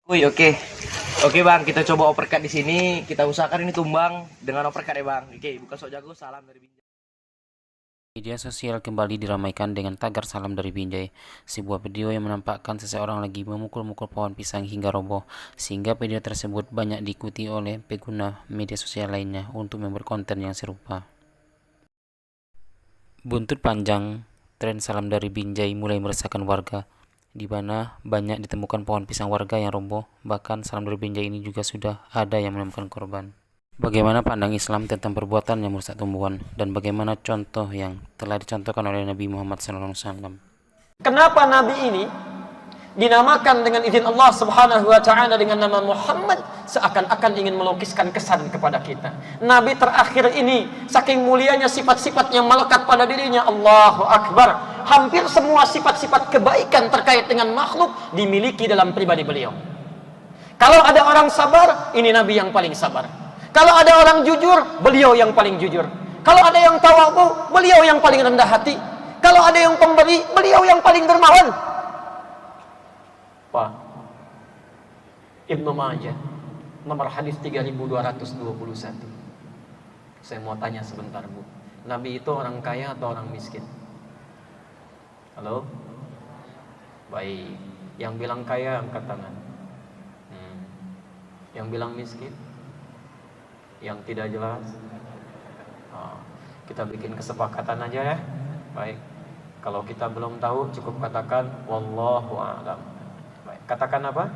Wih, oke. Oke, Bang, kita coba uppercut di sini. Kita usahakan ini tumbang dengan uppercut ya, Bang. Oke, bukan sok jago, salam dari Binjai. Media sosial kembali diramaikan dengan tagar salam dari Binjai, sebuah video yang menampakkan seseorang lagi memukul-mukul pohon pisang hingga roboh, sehingga video tersebut banyak diikuti oleh pengguna media sosial lainnya untuk membuat konten yang serupa. Buntut panjang, tren salam dari Binjai mulai meresahkan warga, di mana banyak ditemukan pohon pisang warga yang roboh. Bahkan salam dari Binjai ini juga sudah ada yang menemukan korban. Bagaimana pandang Islam tentang perbuatan yang merusak tumbuhan, dan bagaimana contoh yang telah dicontohkan oleh Nabi Muhammad SAW. Kenapa Nabi ini dinamakan dengan izin Allah Subhanahu wa Ta'ala dengan nama Muhammad, seakan-akan ingin melukiskan kesan kepada kita. Nabi terakhir ini saking mulianya sifat-sifat yang melekat pada dirinya, Allahu Akbar, hampir semua sifat-sifat kebaikan terkait dengan makhluk dimiliki dalam pribadi beliau. Kalau ada orang sabar, ini Nabi yang paling sabar. Kalau ada orang jujur, beliau yang paling jujur. Kalau ada yang tawadhu, beliau yang paling rendah hati. Kalau ada yang pemberi, beliau yang paling dermawan. Pak Ibnu Majah, nomor hadis 3221. Saya mau tanya sebentar, Bu. Nabi itu orang kaya atau orang miskin? Halo? Baik. Yang bilang kaya angkat tangan. Yang bilang miskin? Yang tidak jelas? Kita bikin kesepakatan aja ya. Baik. Kalau kita belum tahu, cukup katakan wallahu a'lam. Baik. Katakan apa?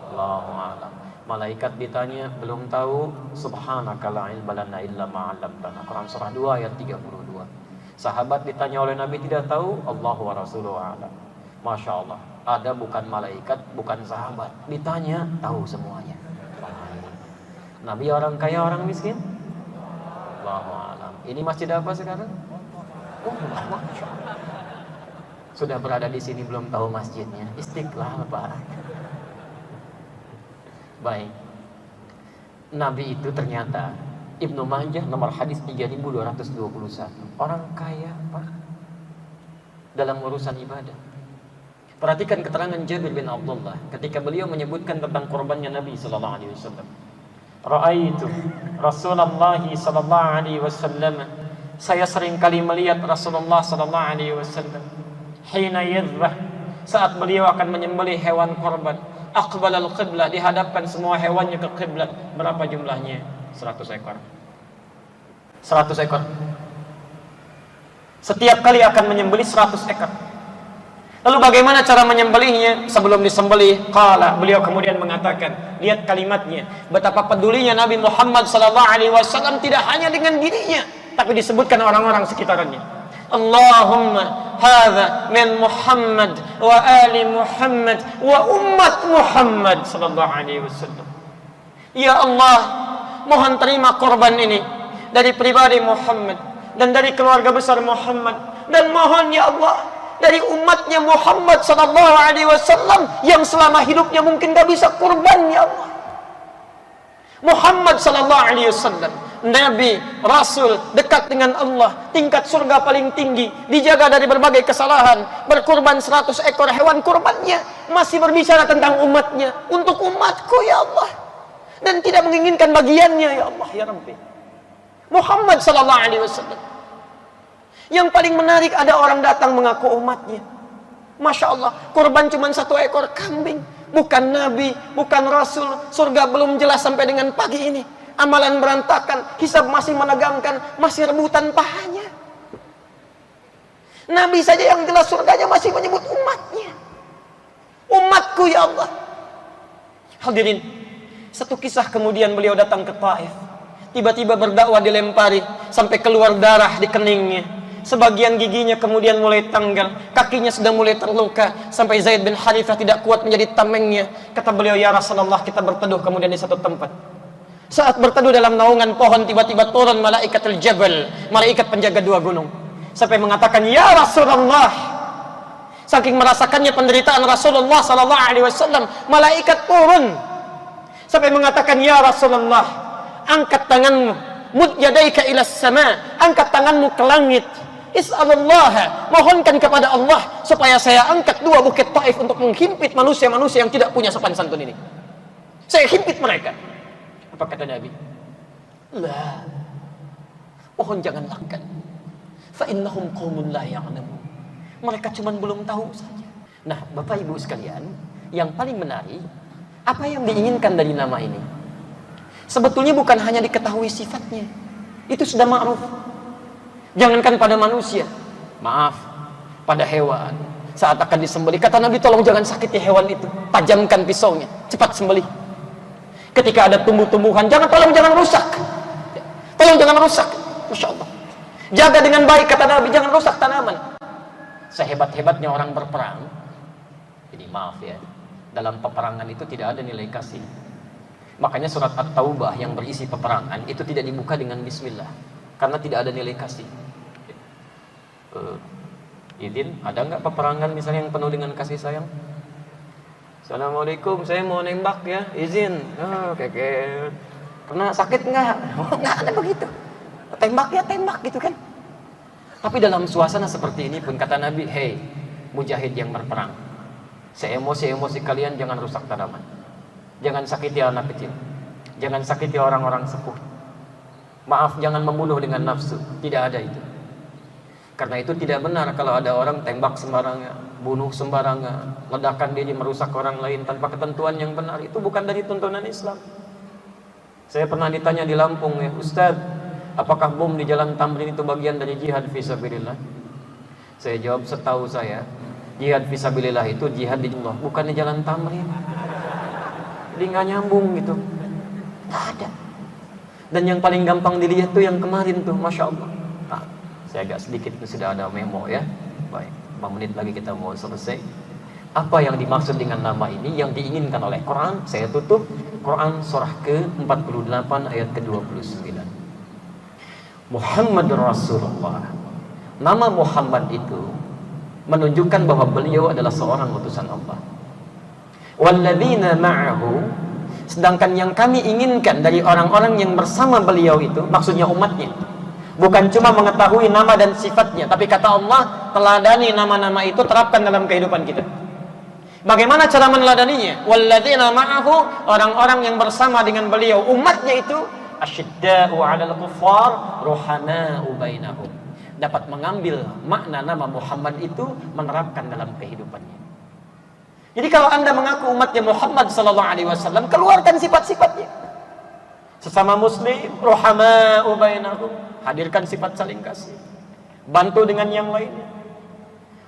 Wallahu a'lam. Malaikat ditanya belum tahu, subhanaka la ilma lana illa ma 'allamtana. Quran surah 2 ayat 32. Sahabat ditanya oleh Nabi tidak tahu, Allahu wa rasuluhu a'lam. Masya Allah, ada bukan malaikat, bukan sahabat, ditanya tahu semuanya. Nabi orang kaya, orang miskin? Allahu a'lam. Ini masjid apa sekarang? Oh, Masya Allah. Sudah berada di sini belum tahu masjidnya. Istiqlal, Pak. Baik. Nabi itu ternyata Ibnu Majah nomor hadis 3221. Orang kaya, Pak, dalam urusan ibadah. Perhatikan keterangan Jabir bin Abdullah ketika beliau menyebutkan tentang korbannya Nabi sallallahu alaihi wasallam. Ra'aitu Rasulullah sallallahu alaihi wasallam, saya sering kali melihat Rasulullah sallallahu alaihi wasallam hina yadhbah, saat beliau akan menyembelih hewan korban, aqbal al-qiblah, dihadapkan semua hewannya ke kiblat. Berapa jumlahnya? 100 ekor. 100 ekor. Setiap kali akan menyembelih 100 ekor. Lalu bagaimana cara menyembelihnya? Sebelum disembelih, qala, beliau kemudian mengatakan, lihat kalimatnya, betapa pedulinya Nabi Muhammad SAW tidak hanya dengan dirinya, tapi disebutkan orang-orang sekitarnya. Allahumma hadza min Muhammad wa ali Muhammad wa ummat Muhammad sallallahu alaihi wasallam. Ya Allah, mohon terima korban ini dari pribadi Muhammad dan dari keluarga besar Muhammad, dan mohon ya Allah dari umatnya Muhammad sallallahu alaihi wasallam yang selama hidupnya mungkin gak bisa kurban, ya Allah. Muhammad sallallahu alaihi wasallam, Nabi, Rasul, dekat dengan Allah, tingkat surga paling tinggi, dijaga dari berbagai kesalahan, berkurban 100 ekor hewan kurbannya, masih berbicara tentang umatnya, untuk umatku ya Allah, dan tidak menginginkan bagiannya ya Allah ya Rabbi. Muhammad sallallahu alaihi wasallam. Yang paling menarik, ada orang datang mengaku umatnya. Masya Allah, kurban cuma 1 ekor kambing. Bukan Nabi, bukan Rasul. Surga belum jelas sampai dengan pagi ini. Amalan berantakan, hisab masih menegangkan, masih rebutan pahanya. Nabi saja yang jelas surganya masih menyebut umatnya. Umatku ya Allah. Hadirin, satu kisah kemudian beliau datang ke Taif. Tiba-tiba berdakwah dilempari sampai keluar darah di keningnya. Sebagian giginya kemudian mulai tanggal, kakinya sudah mulai terluka, sampai Zaid bin Harithah tidak kuat menjadi tamengnya. Kata beliau, ya Rasulullah, kita berteduh kemudian di satu tempat. Saat berteduh dalam naungan pohon, tiba-tiba turun malaikatul jabal, malaikat penjaga 2 gunung, sampai mengatakan, ya Rasulullah. Saking merasakannya penderitaan Rasulullah sallallahu alaihi wasallam, malaikat turun sampai mengatakan, ya Rasulullah, angkat tanganmu, mud yadaika ila sama, angkat tanganmu ke langit. Is'alullah, mohonkan kepada Allah supaya saya angkat 2 bukit Taif untuk menghimpit manusia-manusia yang tidak punya sopan santun ini. Saya himpit mereka. Apa kata Nabi? Lah, mohon jangan lakukan. Fa innahum qaumun la ya'lamun. Mereka cuma belum tahu saja. Nah, Bapak Ibu sekalian, yang paling menarik, apa yang diinginkan dari nama ini? Sebetulnya bukan hanya diketahui sifatnya. Itu sudah ma'ruf. Jangankan pada manusia, maaf, pada hewan. Saat akan disembelih, kata Nabi, tolong jangan sakiti hewan itu. Tajamkan pisaunya, cepat sembelih. Ketika ada tumbuh-tumbuhan, tolong jangan rusak. Tolong jangan rusak. Masya Allah. Jaga dengan baik, kata Nabi, jangan rusak tanaman. Sehebat-hebatnya orang berperang, jadi maaf ya, dalam peperangan itu tidak ada nilai kasih. Makanya surat At-Taubah yang berisi peperangan itu tidak dibuka dengan bismillah, karena tidak ada nilai kasih. Izin, ada nggak peperangan misalnya yang penuh dengan kasih sayang? Assalamualaikum, saya mau nembak ya, izin. Keke. Pernah sakit nggak? Nggak ada begitu. Tembak ya tembak gitu kan. Tapi dalam suasana seperti ini pun kata Nabi, hei mujahid yang berperang, seemosi kalian jangan rusak tanaman, jangan sakiti anak kecil, jangan sakiti orang-orang sepuh. Maaf, jangan membunuh dengan nafsu, tidak ada itu. Karena itu tidak benar kalau ada orang tembak sembarangan, bunuh sembarangan, ledakan diri merusak orang lain tanpa ketentuan yang benar. Itu bukan dari tuntunan Islam. Saya pernah ditanya di Lampung ya, Ustaz, apakah bom di Jalan Tamrin itu bagian dari jihad fisabilillah? Saya jawab, setahu saya jihad fisabilillah itu jihad di Allah, bukan di Jalan Tamrin. Jadi nggak nyambung gitu, nggak ada. Dan yang paling gampang dilihat tuh yang kemarin tuh, Masya Allah. Nah, saya agak sedikit sudah ada memo ya. Baik, 5 menit lagi kita mau selesai. Apa yang dimaksud dengan nama ini yang diinginkan oleh Quran? Saya tutup Quran surah ke-48 ayat ke-29. Muhammad Rasulullah. Nama Muhammad itu menunjukkan bahwa beliau adalah seorang utusan Allah. Walladzina ma'ahu, sedangkan yang kami inginkan dari orang-orang yang bersama beliau itu, maksudnya umatnya, bukan cuma mengetahui nama dan sifatnya, tapi kata Allah, teladani nama-nama itu, terapkan dalam kehidupan kita. Bagaimana cara meneladaninya? Walladzina ma'ahu, orang-orang yang bersama dengan beliau, umatnya itu, asyidda'u 'alal kuffar, ruhama'u bainahum. Dapat mengambil makna nama Muhammad itu, menerapkan dalam kehidupannya. Jadi kalau Anda mengaku umatnya Muhammad sallallahu alaihi wasallam, keluarkan sifat-sifatnya. Sesama muslim, ruhama'u bainahum, hadirkan sifat saling kasih. Bantu dengan yang lainnya.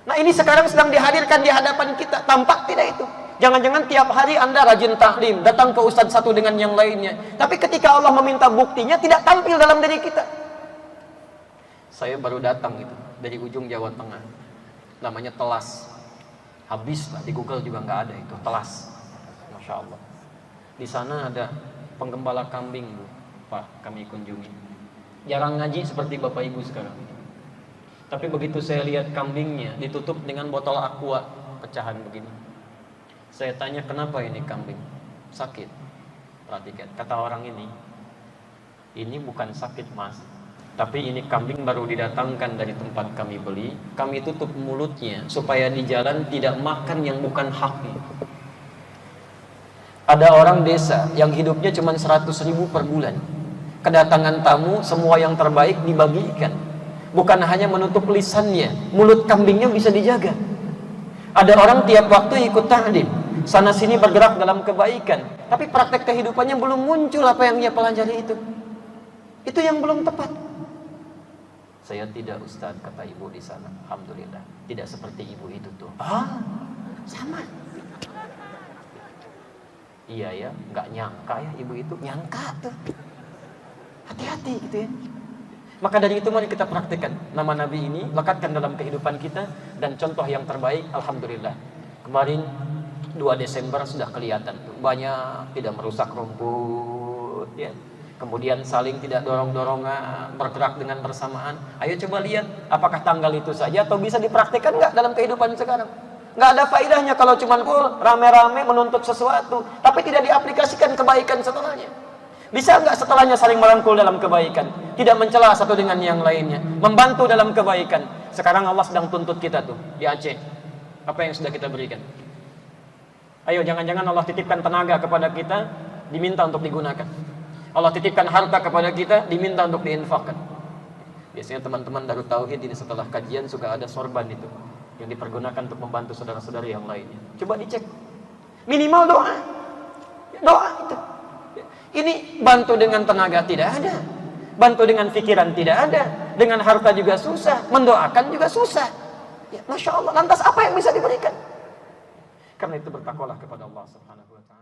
Nah, ini sekarang sedang dihadirkan di hadapan kita. Tampak tidak itu? Jangan-jangan tiap hari Anda rajin taklim, datang ke ustadz satu dengan yang lainnya. Tapi ketika Allah meminta buktinya, tidak tampil dalam diri kita. Saya baru datang itu dari ujung Jawa Tengah. Namanya Telas. Habis lah, di Google juga nggak ada itu, Telas. Masya Allah. Di sana ada penggembala kambing, Bu. Pak, kami kunjungi. Jarang ngaji seperti Bapak Ibu sekarang. Tapi begitu saya lihat kambingnya ditutup dengan botol aqua pecahan begini, saya tanya, kenapa ini kambing? Sakit. Perhatikan, kata orang ini bukan sakit mas, tapi ini kambing baru didatangkan dari tempat kami beli. Kami tutup mulutnya supaya di jalan tidak makan yang bukan haknya. Ada orang desa yang hidupnya cuma 100.000 per bulan. Kedatangan tamu, semua yang terbaik dibagikan. Bukan hanya menutup lisannya, mulut kambingnya bisa dijaga. Ada orang tiap waktu ikut ta'lim, sana sini bergerak dalam kebaikan, tapi praktek kehidupannya belum muncul apa yang dia pelajari itu. Itu yang belum tepat. Saya tidak, Ustaz, kata ibu di sana. Alhamdulillah, tidak seperti ibu itu tuh. Sama. Iya ya, nggak nyangka ya ibu itu. Nyangka tuh. Hati-hati gitu ya. Maka dari itu mari kita praktikkan nama Nabi ini, lekatkan dalam kehidupan kita, dan contoh yang terbaik, alhamdulillah. Kemarin 2 Desember sudah kelihatan tuh, banyak tidak merusak rumput ya. Kemudian saling tidak dorong-dorongan, bergerak dengan bersamaan. Ayo coba lihat apakah tanggal itu saja atau bisa dipraktikkan nggak dalam kehidupan sekarang. Nggak ada faedahnya kalau cuma rame-rame menuntut sesuatu tapi tidak diaplikasikan kebaikan setelahnya. Bisa nggak setelahnya saling merangkul dalam kebaikan, tidak mencela satu dengan yang lainnya, membantu dalam kebaikan. Sekarang Allah sedang tuntut kita tuh di Aceh. Apa yang sudah kita berikan? Ayo, jangan-jangan Allah titipkan tenaga kepada kita, diminta untuk digunakan. Allah titipkan harta kepada kita, diminta untuk diinfakkan. Biasanya teman-teman Darut Tauhid ini setelah kajian suka ada sorban itu yang dipergunakan untuk membantu saudara-saudari yang lainnya. Coba dicek. Minimal doa. Doa itu. Ini bantu dengan tenaga tidak ada. Bantu dengan pikiran tidak ada. Dengan harta juga susah. Mendoakan juga susah. Ya, Masya Allah. Lantas apa yang bisa diberikan? Karena itu bertakwalah kepada Allah Subhanahu wa ta'ala.